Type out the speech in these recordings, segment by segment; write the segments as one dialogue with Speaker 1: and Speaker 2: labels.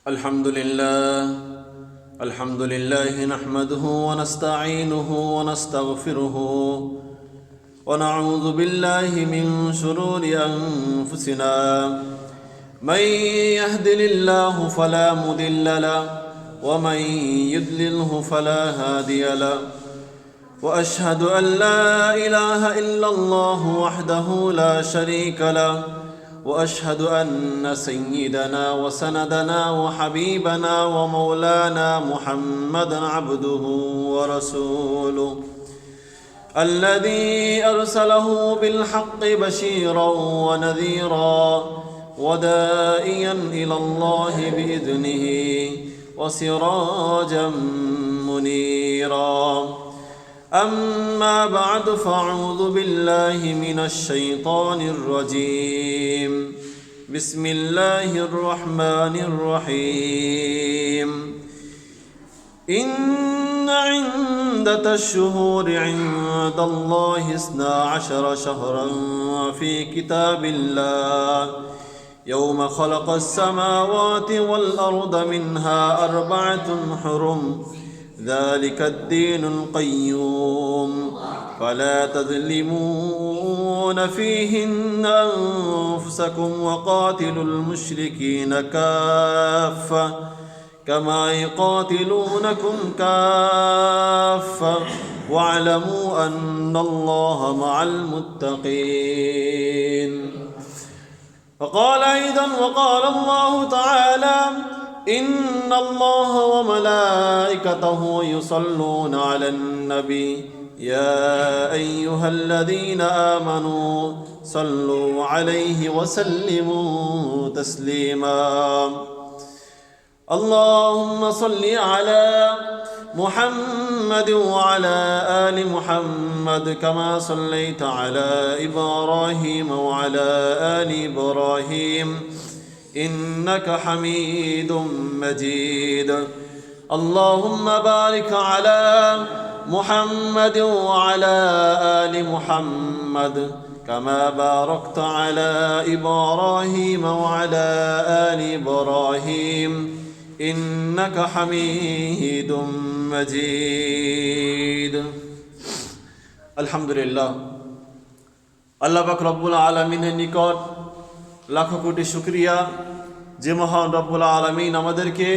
Speaker 1: الحمد لله نحمده ونستعينه ونستغفره ونعوذ بالله من شرور أنفسنا. من يهدل الله فلا مضل له ومن يضلله فلا هادي له، وأشهد أن لا إله إلا الله وحده لا شريك له، وأشهد أن سيدنا وسندنا وحبيبنا ومولانا محمدا عبده ورسوله الذي أرسله بالحق بشيرا ونذيرا وداعيا إلى الله بإذنه وسراجا منيرا. أما بعد فأعوذ بالله من الشيطان الرجيم. بسم الله الرحمن الرحيم. إن عدة الشهور عند الله 12 شهرا في كتاب الله يوم خلق السماوات والأرض منها 4 حرم ذلك الدين القيوم فلا تظلمون فيهن أنفسكم وقاتلوا المشركين كافة كما يقاتلونكم كافة واعلموا أن الله مع المتقين. وقال أيضا وقال الله تعالى إن الله وملائكته يصلون على النبي يا أيها الذين آمنوا صلوا عليه وسلموا تسليما. اللهم صل على محمد وعلى آل محمد كما صليت على إبراهيم وعلى آل إبراهيم إنك حميد مجيد. اللهم بارك على محمد وعلى آل محمد كما باركت على إبراهيم وعلى آل إبراهيم إنك حميد مجيد. الحمد لله আল্লাহ পাক রব্বুল আলামিনের নিকট লাখো কোটি শুকরিয়া যে মহান রব্বুল আলামিন আমাদেরকে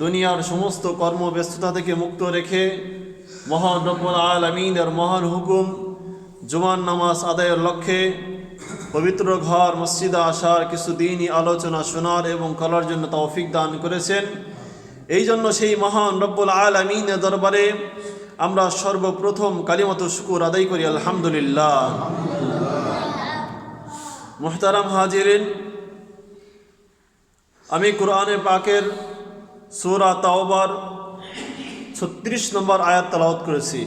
Speaker 1: দুনিয়ার সমস্ত কর্মব্যস্ততা থেকে মুক্ত রেখে মহান রব্বুল আলামিনের মহান হুকুম জুমার নামাজ আদায়ের লক্ষ্যে পবিত্র ঘর মসজিদে আসার কিছু দিনই আলোচনা শোনার এবং করার জন্য তৌফিক দান করেছেন। এই জন্য সেই মহান রব্বুল আলামিনের দরবারে আমরা সর্বপ্রথম কালিমাত শুকর আদায় করি আলহামদুলিল্লাহ। মুহতারাম হাজিরিন, আমি কোরআনে পাকের সূরা তাওবার 36 নম্বর আয়াত তেলাওয়াত করেছি।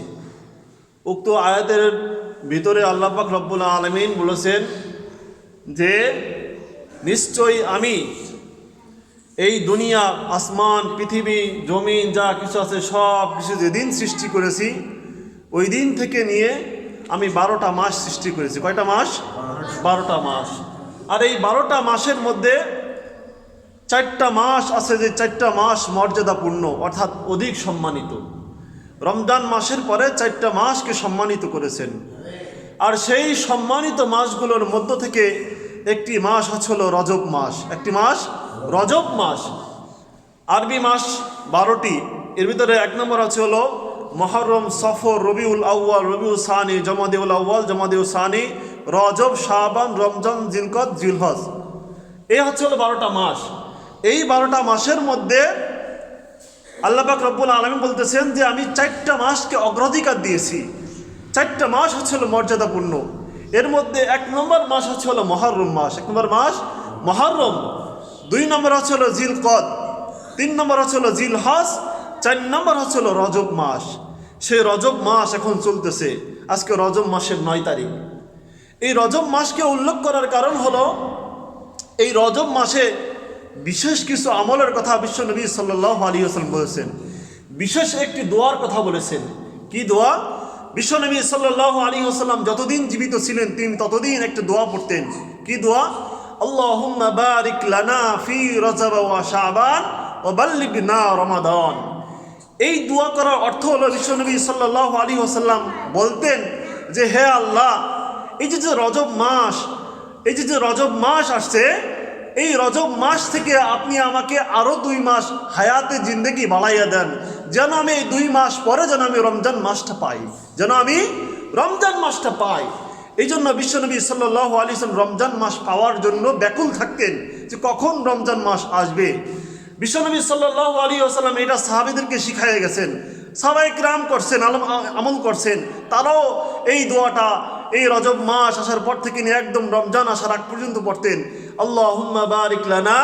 Speaker 1: উক্ত আয়াতের ভিতরে আল্লাহ পাক রব্বুল আলামিন বলেছেন যে নিশ্চয়ই আমি এই দুনিয়া, আসমান, পৃথিবী, জমিন যা কিছু আছে সব কিছু যেদিন সৃষ্টি করেছি ওই দিন থেকে নিয়ে আমি 12টা মাস সৃষ্টি করেছি। কয়টা মাস? 12টা মাস। আর এই 12টা মাসের মধ্যে 4টা মাস আছে যে 4টা মাস মর্যাদাপূর্ণ অর্থাৎ অধিক সম্মানিত। রমজান মাসের পরে 4টা মাসকে সম্মানিত করেছেন। আর সেই সম্মানিত মাসগুলোর মধ্য থেকে একটি মাস হলো রজব মাস। একটি মাস রজব মাস। আরবি মাস 12টি, এর ভিতরে 1 নম্বর হলো মুহররম, সফর, রবিউল আউয়াল, রবিউল সানি, জমাদিউল আউয়াল, জমাদিউল সানি, রজব, শাবান, রমজান, জিলকদ, জিলহজ। এই হলো 12টা মাস। এই 12টা মাসের মধ্যে আল্লাহ পাক রব্বুল আলামিন বলতেছেন যে আমি 4টা মাসকে অগ্রাধিকার দিয়েছি। 4টা মাস হলো মর্যাদাপূর্ণ। এর মধ্যে 1 নম্বর মাস হলো মুহররম মাস। 1 নম্বর মাস মুহররম। 2 নম্বর হলো জিলকদ, 3 নম্বর হলো জিলহজ, 4 নম্বর হলো রজব মাস। সেই রজব মাস এখন চলতেছে। আজকে রজব মাসের 9 তারিখ। এই রজব মাসকে উল্লেখ করার কারণ হলো এই রজব মাসে বিশেষ কিছু আমলের কথা বিশ্বনবী সাল্লাল্লাহু আলাইহি ওয়াসাল্লাম বলেছেন। বিশেষ একটি দোয়ার কথা বলেছেন। কি দোয়া? বিশ্বনবী সাল্লাল্লাহু আলাইহি ওয়াসাল্লাম যতদিন জীবিত ছিলেন তিনি ততদিন একটা দোয়া পড়তেন। কি দোয়া? আল্লাহুম্মা বারিক লানা ফি রজব ওয়া শাবান ওয়া বাল্লিগনা রমাদান। এই দোয়া করার অর্থ হলো বিশ্বনবী সাল্লাল্লাহু আলাইহি ওয়াসাল্লাম বলতেন যে হে আল্লাহ, এই যে রজব মাস, এই যে রজব মাস আসছে, এই রজব মাস থেকে আপনি আমাকে আরো 2 মাস হায়াতে জিন্দেগি বাড়াইয়া দেন, যেন আমি এই 2 মাস পরে যেন আমি রমজান মাসটা পাই, যেন আমি রমজান মাসটা পাই। এই জন্য বিশ্বনবী সাল্লাল্লাহু আলাইহি ওয়াসাল্লাম রমজান মাস পাওয়ার জন্য ব্যাকুল থাকতেন যে কখন রমজান মাস আসবে। বিশ্বনবী সাল্লাল্লাহু আলাইহি ওয়াসাল্লাম এটা সাহাবীদেরকে শিখাইয়া গেছেন, সাহাবায়ে কিরাম করছেন, আমল করছেন, তারাও এই দোয়াটা এই রজব মাস আসার পর থেকে নিয়ে একদম রমজান আসার আগ পর্যন্ত পড়তেন। আল্লাহুম্মা বারিক লানা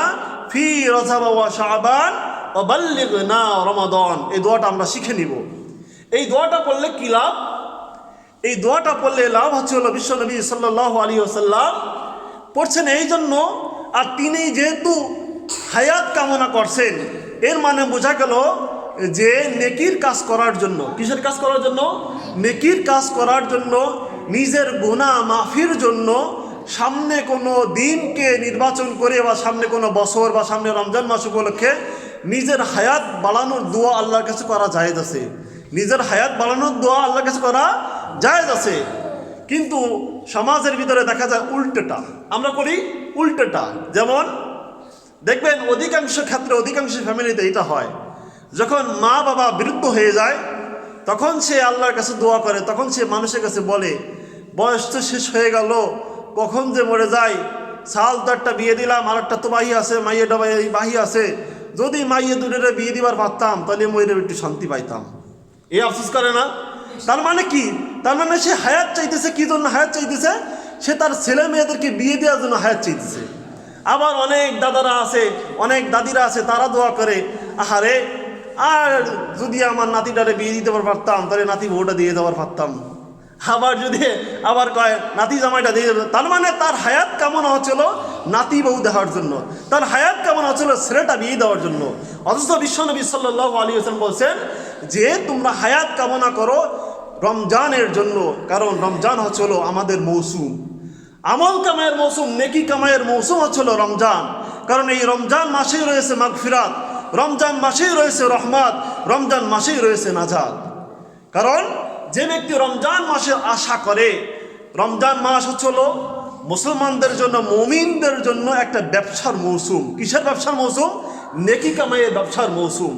Speaker 1: ফি রজব ওয়া শাবান ওয়া বাল্লিগনা রমাদান। এই দোয়াটা আমরা শিখে নিব। এই দোয়াটা পড়লে কি লাভ? এই দোয়াটা পড়লে লাভ হচ্ছে হলো বিশ্বনবী সাল্লাল্লাহু আলাইহি ওয়াসাল্লাম পড়ছেন এই জন্য, আর তিনি যেহেতু হায়াত কামনা করছেন, এর মানে বোঝা গেল যে নেকির কাজ করার জন্য। কিসের কাজ করার জন্য? নেকির কাজ করার জন্য, নিজের গুনাহ মাফির জন্য সামনে কোনো দিনকে নির্বাচন করে বা সামনে কোনো বছর বা সামনে রমজান মাস উপলক্ষে নিজের হায়াত বাড়ানোর দোয়া আল্লাহর কাছে করা জায়েজ আছে। নিজের হায়াত বাড়ানোর দোয়া আল্লাহর কাছে করা জায়েজ আছে। কিন্তু সমাজের ভিতরে দেখা যায় উল্টোটা, আমরা করি উল্টোটা। যেমন দেখবেন অধিকাংশ ক্ষেত্রে, অধিকাংশ ফ্যামিলিতে এটা হয়, যখন মা বাবা বৃদ্ধ হয়ে যায় তখন সে আল্লাহর কাছে দোয়া করে, তখন সে মানুষের কাছে বলে বয়স তো শেষ হয়ে গেল, কখন যে মরে যায়, সাল তো একটা বিয়ে দিলাম, আর একটা তো বাহি আছে, মাইয়েটা বাহি আছে, যদি মাইয়ে দুটোরে বিয়ে দিবার পারতাম তাহলে মইরে একটু শান্তি পাইতাম। এই আফসোস করে না? তার মানে কি? তার মানে সে হায়াত চাইতেছে। কি জন্য হায়াত চাইতেছে? সে তার ছেলে মেয়েদেরকে বিয়ে দেওয়ার জন্য হায়াত চাইতেছে। আবার অনেক দাদারা আছে, অনেক দাদিরা আছে, তারা দোয়া করে আহারে, আর যদি আমার নাতিটারে বিয়ে দিতে পারতাম তাহলে নাতি বউটা দিয়ে দেওয়ার পারতাম। আবার কয় নাতি জামাইটা দিয়ে দেবে। তার মানে তার হায়াত কামনা হচ্ছিল নাতি বউ দেওয়ার জন্য, তার হায়াত কামনা হচ্ছিল ছেলেটা বিয়ে দেওয়ার জন্য। অথচ বিশ্বনবী সাল্লাল্লাহু আলাইহি ওয়াসাল্লাম বলছেন যে তোমরা হায়াত কামনা করো রমজানের জন্য, কারণ রমজান হচ্ছিল আমাদের মৌসুম, আমল কামায়ের মৌসুম, নেকি কামায়ের মৌসুম হচ্ছিল রমজান। কারণ এই রমজান মাসেই রয়েছে মাগফিরাত, রমজান মাসেই রয়েছে রহমত, রমজান মাসেই রয়েছে নাজাত। কারণ যে ব্যক্তি রমজান মাসে আশা করে, রমজান মাস হচ্ছিল মুসলমানদের জন্য, মুমিনদের জন্য একটা ব্যবসার মৌসুম। কিসের ব্যবসার মৌসুম? নেকি কামাইয়ের ব্যবসার মৌসুম।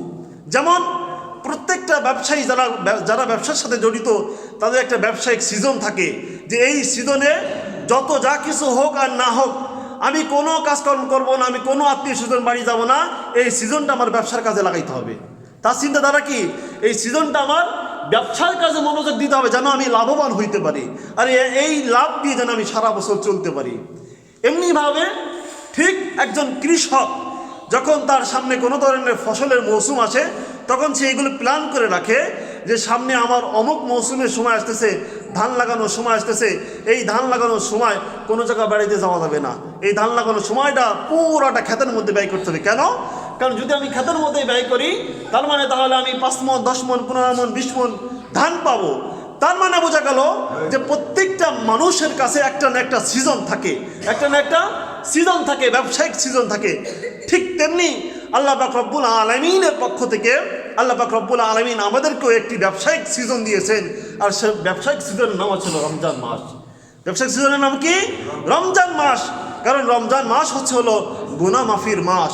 Speaker 1: যেমন প্রত্যেকটা ব্যবসায়ী যারা ব্যবসার সাথে জড়িত, তাদের একটা ব্যবসায়িক সিজন থাকে, যে এই সিজনে যত যা কিছু হোক আর না হোক আমি কোনো কাজকর্ম করবো না, আমি কোনো আত্মীয় স্বজন বাড়ি যাব না, এই সিজনটা আমার ব্যবসার কাজে লাগাইতে হবে। তার চিন্তাধারা কি? এই সিজনটা আমার ব্যবসার কাজে মনোযোগ দিতে হবে, যেন আমি লাভবান হইতে পারি, আর এই লাভ দিয়ে যেন আমি সারা বছর চলতে পারি। এমনিভাবে ঠিক একজন কৃষক যখন তার সামনে কোনো ধরনের ফসলের মৌসুম আসে, তখন সে এগুলো প্ল্যান করে রাখে যে সামনে আমার অমুক মৌসুমের সময় আসতেছে, ধান লাগানোর সময় আসতেছে, এই ধান লাগানোর সময় কোনো জায়গা বেড়াইতে যাওয়া যাবে না, এই ধান লাগানোর সময়টা পুরোটা ক্ষেতের মধ্যে ব্যয় করতে হবে। কেন? কারণ যদি আমি ক্ষেতের মধ্যে ব্যয় করি তার মানে তাহলে আমি 5 মণ 10 মণ 15 মণ 20 মণ ধান পাবো। তার মানে বোঝা গেল যে প্রত্যেকটা মানুষের কাছে একটা না একটা সিজন থাকে, একটা না একটা সিজন থাকে, ব্যবসায়িক সিজন থাকে। ঠিক তেমনি আল্লাহ পাক রব্বুল আলামিনের পক্ষ থেকে আল্লাহ পাক রব্বুল আলামিন আমাদেরকেও একটি ব্যবসায়িক সিজন দিয়েছেন, আর সে ব্যবসায়িক সিজনের নাম হচ্ছে রমজান মাস। ব্যবসায়িক সিজনের নাম কি? রমজান মাস। কারণ রমজান মাস হচ্ছে হলো গুনাহ মাফির মাস,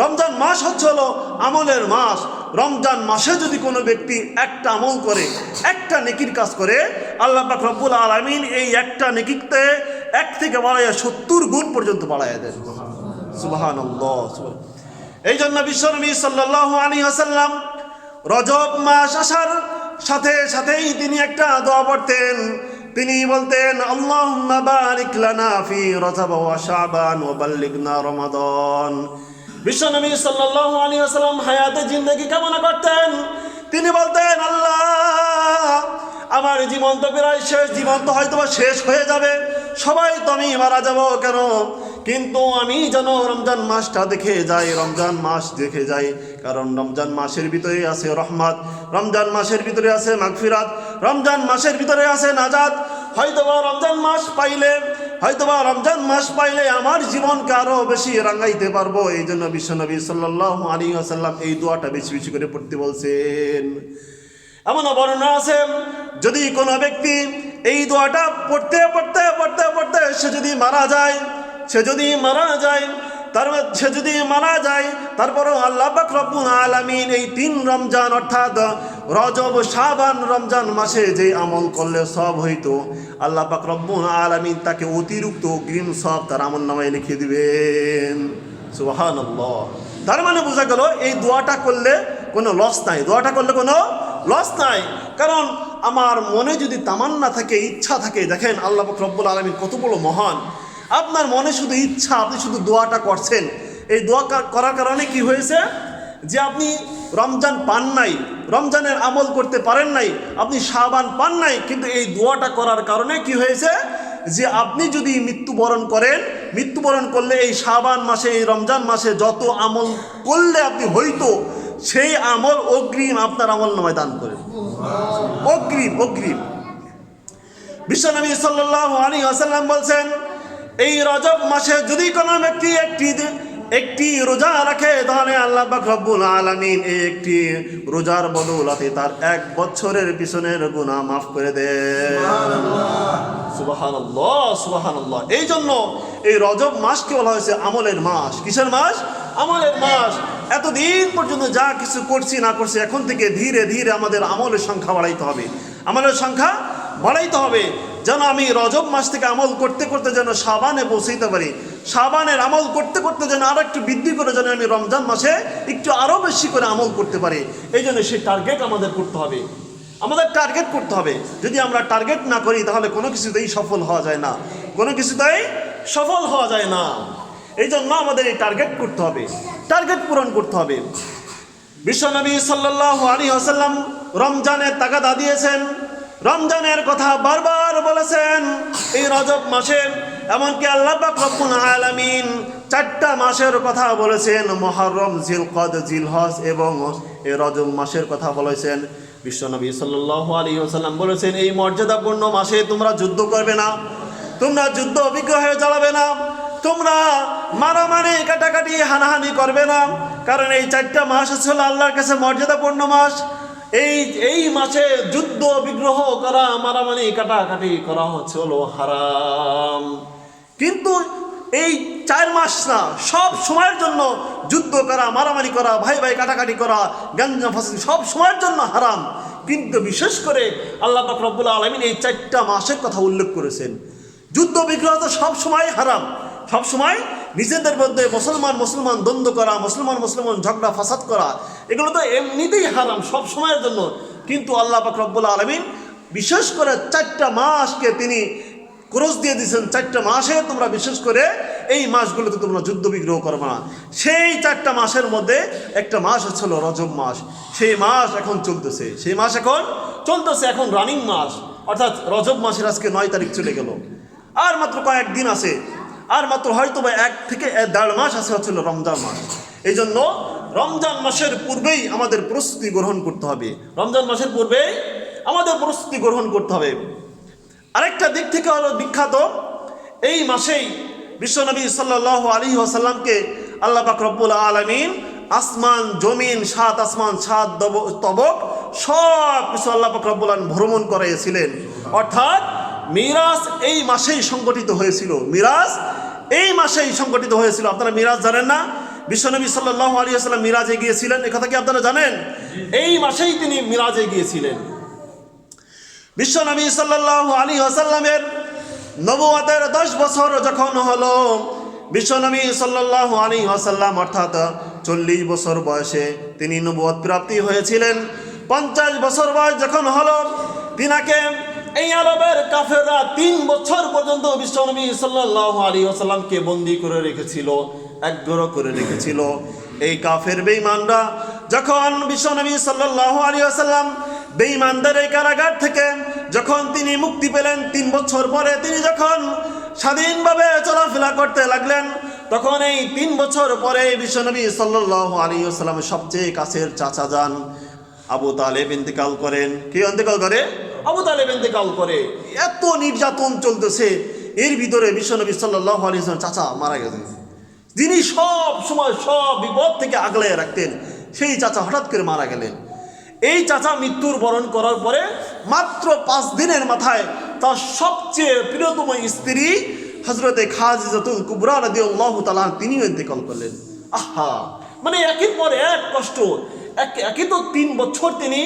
Speaker 1: রমজান মাস হচ্ছে হলো আমলের মাস। রমজান মাসে যদি কোনো ব্যক্তি একটা আমল করে, একটা নেকির কাজ করে, আল্লাহ পাক রব্বুল আলামিন এই একটা নেকিতে 1 থেকে বাড়াইয়া 70 গুণ পর্যন্ত বাড়াইয়া দেন। সুবহানাল্লাহ। এই জন্য বিশ্বনবী সাল্লাল্লাহু আলাইহি ওয়াসাল্লাম রজব মাস আসার সাথে সাথেই তিনি একটা দোয়া পড়তেন। তিনি বলতেন আল্লাহুম্মা বারিক লানা ফি রজব ওয়া শাবান ওয়া বাল্লিগনা রমাদান। বিশ্বনবী সাল্লাল্লাহু আলাইহি ওয়াসাল্লাম হায়াতে জিন্দেগি কামনা করতেন। তিনি বলতেন আল্লাহ, আমার জীবন তো প্রায় শেষ, জীবন তো হয়তো শেষ হয়ে যাবে, সবাই তো আমি মারা যাব কেন, কিন্তু আমি যেন রমজান মাসটা দেখে যাই, রমজান মাস দেখে যাই। কারণ রমজান মাসের ভিতরে আছে রহমত, রমজান মাসের ভিতরে আছে মাগফিরাত, রমজান মাসের ভিতরে আছে নাজাত। হয়তো রমজান মাস পাইলে হয়তোবা রমজান মাস পাইলে আমার জীবনকে আরো বেশি রাঙাইতে পারবো। এই জন্য বিশ্বনবী সাল্লাল্লাহু আলাইহি ওয়াসাল্লাম এই দোয়াটা বেশি বেশি করে পড়তে বলছেন। এমন বর্ণনা আছে, যদি কোনো ব্যক্তি এই দোয়াটা পড়তে পড়তে পড়তে পড়তে সে যদি মারা যায় তারপরেও আল্লাহ পাক রব্বুল আলামিন এই 3 রমজান অর্থাৎ রজব, শাবান, রমজান মাসে যে আমল করলে সব হইতো, আল্লাহ পাক রব্বুল আলামিন তাকে অতিরিক্ত অগ্রিম সব তার আমলনামায় লিখে দিবেন। সুবহানাল্লাহ। তার মানে বোঝা গেল এই দোয়াটা করলে কোনো লস নাই, কারণ আমার মনে যদি তামান্না থাকে, ইচ্ছা থাকে, দেখেন আল্লাহ পাক রব্বুল আলামিন কত বড় মহান। আপনার মনে শুধু ইচ্ছা, আপনি শুধু দোয়াটা করছেন, এই দোয়া করার কারণে কি হয়েছে যে আপনি রমজান পান নাই, রমজানের আমল করতে পারেন নাই, আপনি শাবান পান নাই, কিন্তু এই দোয়াটা করার কারণে কি হয়েছে যে আপনি যদি মৃত্যুবরণ করলে এই শাবান মাসে, এই রমজান মাসে যত আমল করলে আপনি হইতো, সেই আমল অগ্রিম আপনার আমলনামায় দান করেন। অগ্রিম। বিশ্বনবী সাল্লাল্লাহু আলাইহি ওয়াসাল্লাম বলছেন, এই রজব মাসে যদি কোনো ব্যক্তি একটি রোজা রাখে, তাহলে আল্লাহ পাক রব্বুল আলামিন এই একটি রোজার বদৌলতে তার 1 বছরের পিছনের গুনাহ মাফ করে দেন। সুবহানাল্লাহ। এই জন্য এই রজব মাসকে বলা হয়েছে আমলের মাস। কিসের মাস? আমলের মাস। এতদিন পর্যন্ত যা কিছু করছি না করছি, এখন থেকে ধীরে ধীরে আমাদের আমলের সংখ্যা বাড়াইতে হবে, যেন আমি রজব মাস থেকে আমল করতে করতে যেন শাবানে পৌঁছাইতে পারি, শাবানের আমল করতে করতে যেন আরো একটু বৃদ্ধি করে যেন আমি রমজান মাসে একটু আরো বেশি করে আমল করতে পারি। এই জন্য সেই টার্গেট আমাদের করতে হবে। যদি আমরা টার্গেট না করি তাহলে কোনো কিছুতেই সফল হওয়া যায় না। এই জন্য আমাদের এই টার্গেট পূরণ করতে হবে। বিশ্বনবী সাল্লাল্লাহু আলাইহি ওয়াসাল্লাম রমজানের তাগাদা দিয়েছেন, রমজানের কথা বারবার বলেছেন এই রজব মাসে। এমনকি আল্লাহ পাক রব্বুল আলামিন 4টা মাসের কথা বলেছেন, মুহররম, জিলকদ, জিলহজ এবং এই রজব মাসের কথা বলেছেন। বিশ্বনবী সাল্লাল্লাহু আলাইহি ওয়াসাল্লাম বলেছেন, এই মর্যাদাপূর্ণ মাসে তোমরা যুদ্ধ করবে না, তোমরা যুদ্ধ অভিজ্ঞ হয়ে জ্বালাবে না, তোমরা মারামারি কাটাকাটি হানাহানি করবে না, কারণ এই 4টা মাস হচ্ছে আল্লাহর কাছে মর্যাদাপূর্ণ মাস। এই মাসে যুদ্ধ বিগ্রহ করা, মারামারি কাটাকাটি করা হচ্ছে হলো হারাম। কিন্তু এই 4 মাস না, সব সময়ের জন্য যুদ্ধ করা, মারামারি করা, ভাই ভাই কাটাকাটি করা, গাঞ্জা ফাসাদ সব সময়ের জন্য হারাম। কিন্তু বিশেষ করে আল্লাহ পাক রব্বুল আলামিন এই 4টা মাসের কথা উল্লেখ করেছেন। যুদ্ধ বিগ্রহ তো সব সময় হারাম, সব সময় নিজেদের মধ্যে মুসলমান দ্বন্দ্ব করা, মুসলমান ঝগড়া ফাসাদ করা, এগুলো তো এমনিতেই হারাম সব সময়ের জন্য। কিন্তু আল্লাহ পাক রব্বুল আলামিন বিশেষ করে 4টা মাসকে তিনি ক্রস দিয়ে দিয়েছেন, 4টা মাসে তোমরা বিশেষ করে এই মাসগুলোতে তোমরা যুদ্ধ বিগ্রহ করবে না। সেই 4টা মাসের মধ্যে একটা মাস হচ্ছিল রজব মাস। সেই মাস এখন চলতেছে, এখন রানিং মাস, অর্থাৎ রজব মাসের আজকে 9 তারিখ চলে গেল, আর মাত্র কয়েকদিন আছে, আর মাত্র হয়তো বা 1 থেকে 1.5 মাস আছে হচ্ছিল রমজান মাস। এই জন্য রমজান মাসের পূর্বেই আমাদের প্রস্তুতি গ্রহণ করতে হবে। আরেকটা দিক থেকে হলো বিখ্যাত, এই মাসেই বিশ্বনবী সাল্লাল্লাহু আলাইহি ওয়াসাল্লামকে আল্লাহ পাক রব্বুল আলামিন আসমান জমিন 7 আসমান 7 তবক সব কিছু আল্লাহ পাক রব্বুল আলামিন ভ্রমণ করাইছিলেন। অর্থাৎ মিরাজ এই মাসেই সংগঠিত হয়েছিল। আপনারা মিরাজ জানেন না? বিশ্বনবী সাল্লাল্লাহু আলাইহি ওয়াসাল্লাম মিরাজে গিয়েছিলেন, এই কথা কি আপনারা জানেন? এই মাসেই তিনি মিরাজে গিয়েছিলেন। বিশ্বনবী সাল্লাল্লাহু আলাইহি ওয়াসাল্লামের নবুয়তের 10 বছর যখন হলো, বিশ্বনবী সাল্লাল্লাহু আলাইহি ওয়াসাল্লাম অর্থাৎ 40 বছর বয়সে তিনি নবুয়ত প্রাপ্তি হয়েছিলেন। 50 বছর বয়স যখন হলো, তিনাকে এই আরবের কাফেররা 3 বছর পর্যন্ত বিশ্বনবী সাল্লাল্লাহু আলাইহি ওয়াসাল্লামকে বন্দী করে রেখেছিল, একঘরে করে রেখেছিল। এই কাফের বেঈমানরা যখন বিশ্বনবী সাল্লাল্লাহু আলাইহি ওয়াসাল্লাম বেঈমানদের এই কারাগার থেকে যখন তিনি মুক্তি পেলেন, 3 বছর পরে তিনি যখন স্বাধীনভাবে চলাফেরা করতে লাগলেন, তখন এই 3 বছর পরে বিশ্বনবী সাল্লাল্লাহু আলাইহি ওয়াসাল্লামের সবচেয়ে কাছের চাচা যান আবু তালেব ইন্তেকাল করেন। কে ইন্তেকাল করে? আবু তালেব ইন্তেকাল করে। এত নির্যাতন চলতেছে, এর ভিতরে বিশ্বনবী সাল্লাল্লাহু আলাইহি ওয়াসাল্লাম চাচা মারা গেছেন, যিনি সব সময় সব বিপদ থেকে আগলে রাখতেন, সেই চাচা হঠাৎ করে মারা গেলেন। এই চাচা মৃত্যুর বরণ করার পরে মাত্র 5 দিনের মাথায় তার সবচেয়ে প্রিয়তম স্ত্রী হযরতে খাদিজাতুল কুবরা রাদিয়াল্লাহু তাআলা তিনিও ইন্তেকাল করলেন। আহা, মানে একের পর এক কষ্ট, একে তো 3 বছর তিনি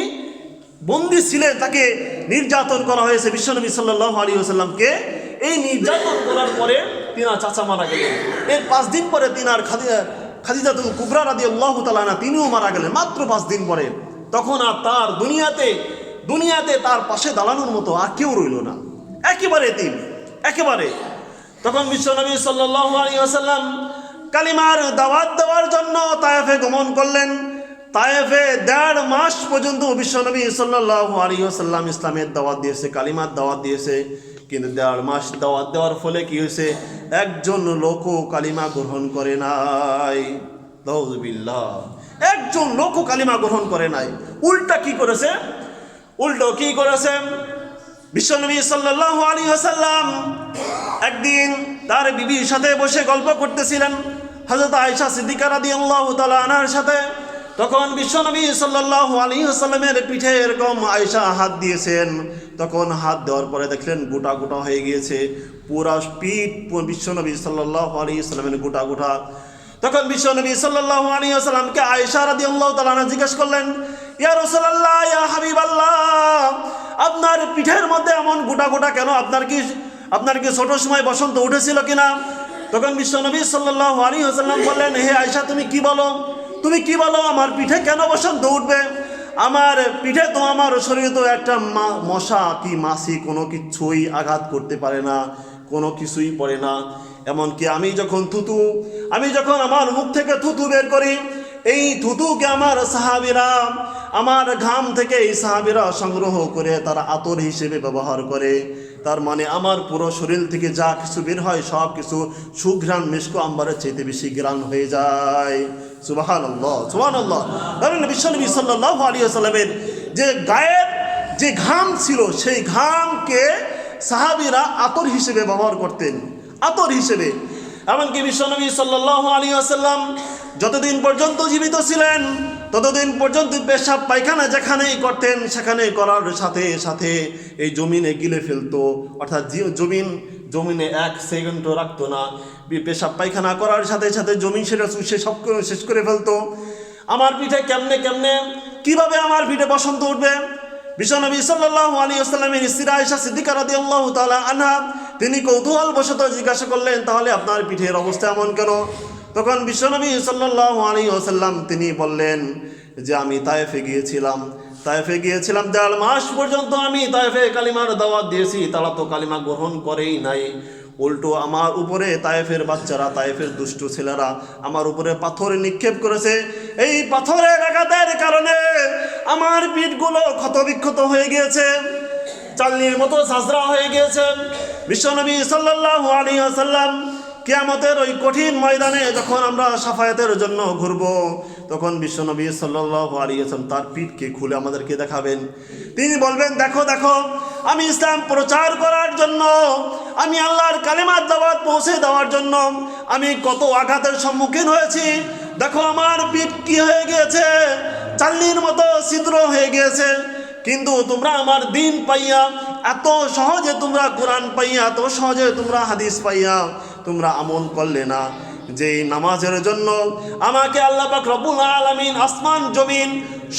Speaker 1: বন্দী ছিলেন, তাকে নির্যাতন করা হয়েছে বিশ্বনবী সাল্লাল্লাহু আলাইহি ওয়াসাল্লামকে। এই নির্যাতন করার পরে তিনার চাচা মারা গেলেন। এর 5 দিন পরে তিনার খাদিজাতুল কুবরা রাদিয়াল্লাহু তাআলা তিনিও মারা গেলেন, মাত্র 5 দিন পরে। তখন আর তার দুনিয়াতে তার পাশে দাঁড়ানোর মতো আর কেউ রইল না, একেবারে এতিম, একেবারে। তখন বিশ্বনবী সাল্লাল্লাহু আলাইহি ওয়াসাল্লাম কালিমার দাওয়াত দেওয়ার জন্য তায়েফে গমন করলেন। তায়েফে 1.5 মাস পর্যন্ত বিশ্বনবী সাল্লাল্লাহু আলাইহি ওয়াসাল্লাম ইসলামের দাওয়াত দিয়েছে, কালিমার দাওয়াত দিয়েছে। কিন্তু 1.5 মাস দাওয়াত দেওয়ার ফলে কি হয়েছে? একজন লোকও কালিমা গ্রহণ করে নাই। নাউযুবিল্লাহ, একজন লোকও কালিমা গ্রহণ করে নাই। উল্টো কি করেছে? বিশ্বনবী সাল্লাল্লাহু আলাইহি ওয়াসাল্লাম একদিন তার বিবির সাথে বসে গল্প করতেছিলেন, হযরত আয়েশা সিদ্দিকা রাদিয়াল্লাহু তাআলা আনহার সাথে। তখন বিশ্বনবী সাল্লাল্লাহু আলাইহি ওয়াসাল্লামের পিঠে এরকম আয়েশা হাত দিয়েছেন। তখন হাত দেওয়ার পরে দেখলেন গোটা গোটা হয়ে গিয়েছে, পুরা পিঠ বিশ্বনবী সাল্লাল্লাহু আলাইহি ওয়াসাল্লামের গোটা গোটা। তখন বিশ্বনবী সাল্লাল্লাহু আলাইহি ওয়াসাল্লামকে আয়েশা রাদিয়াল্লাহু তাআলা আনহা জিজ্ঞেস করলেন, ইয়া রাসূলুল্লাহ, ইয়া হাবিবাল্লাহ, আপনার পিঠের মধ্যে এমন গোটা গোটা কেন? আপনার কি ছোট সময় বসন্ত উঠেছিল কিনা? তখন বিশ্বনবী সাল্লাল্লাহু আলাইহি ওয়াসাল্লাম বললেন, হে আয়েশা, তুমি কি বলো আমার পিঠে কেন বসন্ত উঠবে? আমার পিঠে তো, আমার শরীরে তো একটা মশা কি মাছি কোনো কিছুই আঘাত করতে পারে না, কোনো কিছুই পড়ে না। এমনকি আমি যখন আমার মুখ থেকে থুতু বের করি, এই থুতুকে আমার ঘাম থেকে এই সাহাবীরা সংগ্রহ করে তারা আতর হিসেবে ব্যবহার করে। তার মানে আমার পুরো শরীর থেকে যা কিছু বের হয় সব কিছু সুঘ্রাণ মিষ্ক আম্বারের চাইতে বেশি ঘ্রাণ হয়ে যায়। সুবহানাল্লাহ, সুবহানাল্লাহ। কারণ বিশ্বনবী সাল্লাল্লাহু আলাইহি ওয়াসাল্লামের যে গায়ের যে ঘাম ছিল, সেই ঘামকে সাহাবীরা আতর হিসেবে ব্যবহার করতেন, আতর হিসেবে। এমনকি বিশ্বনবী সাল্লাল্লাহু আলাইহি ওয়াসাল্লাম যতদিন পর্যন্ত জীবিত ছিলেন ততদিন পর্যন্ত পেশাব পায়খানা যেখানেই করতেন, সেখানে করার সাথে সাথে এই জমিনে গিলে ফেলতো, অর্থাৎ জমিনে 1 সেকেন্ডও রাখতো না। পেশাব পায়খানা করার সাথে সাথে জমিন সেটা চুষে সব শেষ করে ফেলতো। আমার পিঠে কিভাবে আমার পিঠে বসন্ত উঠবে? বিশ্বনবী সাল্লাল্লাহু আলাইহি ওয়াসাল্লামের স্ত্রী আয়েশা সিদ্দিকা রাদিয়াল্লাহু তাআলা আনহা তিনি কৌতূহলবশত জিজ্ঞাসা করলেন, তাহলে আপনার পিঠের অবস্থা এমন কেন? তখন বিশ্বনবী সাল্লাল্লাহু আলাইহি ওয়াসাল্লাম তিনি বললেন যে আমি তায়েফে গিয়েছিলাম 1.5 মাস পর্যন্ত আমি তায়েফে কালিমার দাওয়াত দিয়েছি, তারা তো কালিমা গ্রহণ করেই নাই। উল্টো আমার উপরে তায়েফের বাচ্চারা, তায়েফের দুষ্ট ছেলেরা আমার উপরে পাথর নিক্ষেপ করেছে। এই পাথরের আঘাতের কারণে আমার পিঠগুলো ক্ষতবিক্ষত হয়ে গিয়েছে, চালনির মতো ঝাঁঝরা হয়ে গিয়েছে। বিশ্বনবী সাল্লাল্লাহু আলাইহি ওয়াসাল্লাম কিয়ামতের ওই কঠিন ময়দানে যখন আমরা সাফায়াতের জন্য ঘুরব, তখন বিশ্বনবী সাল্লাল্লাহু আলাইহি ওয়াসাল্লাম তার পিঠকে খুলে আমাদেরকে দেখাবেন। তিনি বলবেন, দেখো আমি ইসলাম প্রচার করার জন্য, আমি আল্লাহর কালিমার দাওয়াত পৌঁছে দেওয়ার জন্য আমি কত আঘাতের সম্মুখীন হয়েছি। দেখো আমার পিঠ কি হয়ে গিয়েছে, চালনির মতো ছিদ্র হয়ে গিয়েছে। কিন্তু তোমরা আমার দিন পাইয়া, এত সহজে তোমরা কোরআন পাইয়া, এত সহজে তোমরা হাদিস পাইয়া তোমরা আমল করলে না। যেই নামাজের জন্য আমাকে আল্লাহ পাক রব্বুল আলামিন আসমান জমিন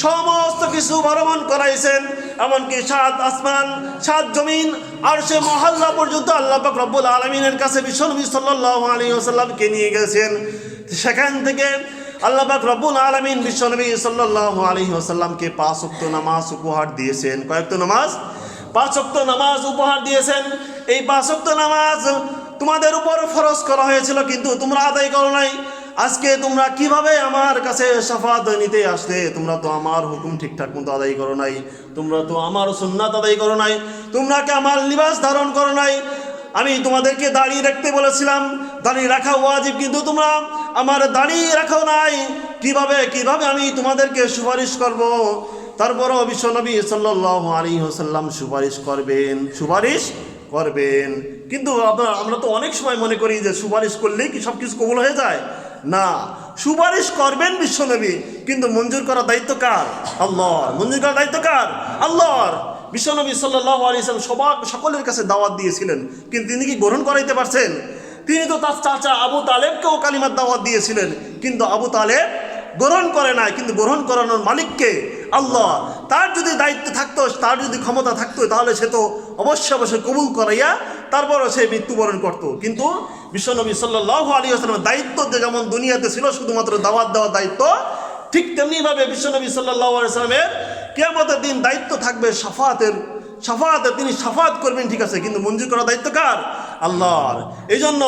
Speaker 1: সমস্ত কিছু ভ্রমণ করাইছেন, এমনকি 7 আসমান 7 জমিন আরশে মহল্লা পর্যন্ত আল্লাহ পাক রব্বুল আলামিনের কাছে বিশ্বনবী সাল্লাল্লাহু আলাইহি ওয়াসাল্লামকে নিয়ে গেছেন। সেখান থেকে আল্লাহ পাক রব্বুল আলামিন বিশ্বনবী সাল্লাল্লাহু আলাইহি ওয়াসাল্লামকে 5 ওয়াক্ত নামাজ উপহার দিয়েছেন। কয়েকটা নামাজ? 5 ওয়াক্ত নামাজ উপহার দিয়েছেন। এই 5 ওয়াক্ত নামাজ তোমাদের উপর ফরজ করা হয়েছিল, কিন্তু তোমরা আদায় করো নাই। আজকে তোমরা কিভাবে আমার কাছে শাফাত নিতে আসলে? তোমরা তো আমার হুকুম ঠিকঠাক মতো আদায় করো নাই, তোমরা তো আমার সুন্নাত আদায় করো নাই, তোমরা কি আমার লিবাস ধারণ করো নাই। আমি তোমাদেরকে দাড়ি রাখতে বলেছিলাম, দাড়ি রাখা ওয়াজিব, কিন্তু তোমরা আমার দাড়ি রাখো নাই। কিভাবে আমি তোমাদেরকে সুপারিশ করব? তারপরও বিশ্বনবী সাল্লাল্লাহু আলাইহি ওয়াসাল্লাম সুপারিশ করবেন। কিন্তু আমরা তো অনেক সময় মনে করি যে সুপারিশ করলেই কি সব কিছু কবুল হয়ে যায়। না, সুপারিশ করবেন বিশ্বনবী, কিন্তু মঞ্জুর করার দায়িত্ব কার? আল্লাহর। মঞ্জুর করার দায়িত্ব কার? আল্লাহর। বিশ্বনবী সাল্লাল্লাহু আলাইহি ওয়াসাল্লাম সকলের কাছে দাওয়াত দিয়েছিলেন, কিন্তু তিনি কি গ্রহণ করাইতে পারছেন? তিনি তো তার চাচা আবু তালেবকেও কালিমার দাওয়াত দিয়েছিলেন, কিন্তু আবু তালেব গ্রহণ করে নাই। কিন্তু গ্রহণ করানোর মালিককে? আল্লাহ। তার যদি দায়িত্ব থাকতো, তার যদি ক্ষমতা থাকতো, তাহলে সে তো অবশ্যই কবুল করাইয়া তারপরও সে মৃত্যুবরণ করত। কিন্তু বিশ্বনবী সাল্লাল্লাহু আলাইহি ওয়াসাল্লামের দায়িত্ব যেমন দুনিয়াতে ছিল শুধুমাত্র দাওয়াত দেওয়ার দায়িত্ব, ঠিক তেমনিভাবে বিশ্বনবী সাল্লাল্লাহু আলাইহি ওয়াসাল্লামের কিয়ামতের দিন দায়িত্ব থাকবে শাফাতের। তিনি শাফাত করবেন, ঠিক আছে, কিন্তু মঞ্জুর করার দায়িত্ব কার? আল্লাহর। এই জন্য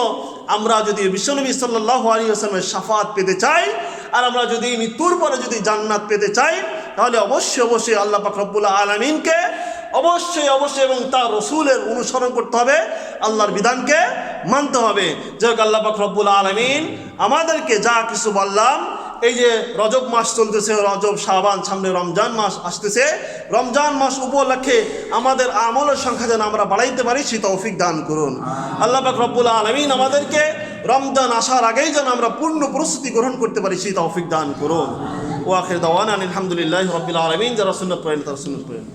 Speaker 1: আমরা যদি বিশ্বনবী সাল্লাল্লাহু আলাইহি ওয়াসাল্লামের শাফাত পেতে চাই, আর আমরা যদি মৃত্যুর পরে যদি জান্নাত পেতে চাই, তাহলে অবশ্যই আল্লাহ পাক রব্বুল আলামিনকে অবশ্যই এবং তার রসুলের অনুসরণ করতে হবে, আল্লাহর বিধানকে মানতে হবে। যাই হোক, আল্লাহ পাক রব্বুল আলামিন আমাদেরকে যা কিছু বললাম, এই যে রজব মাস চলতেছে, রজব, শাবান, সামনে রমজান মাস আসতেছে, রমজান মাস উপলক্ষে আমাদের আমলের সংখ্যা যেন আমরা বাড়াইতে পারি, সে তৌফিক দান করুন। আল্লাহ পাক রব্বুল আলামিন আমাদেরকে রমজান আসার আগেই যেন আমরা পূর্ণ প্রস্তুতি গ্রহণ করতে পারি, সে তৌফিক দান করুন। ওয়া আখির দাওয়ানা আলহামদুলিল্লাহি রাব্বিল আলামিন। যারা সুন্নাত পড়েন তারা সুন্নাত পড়েন।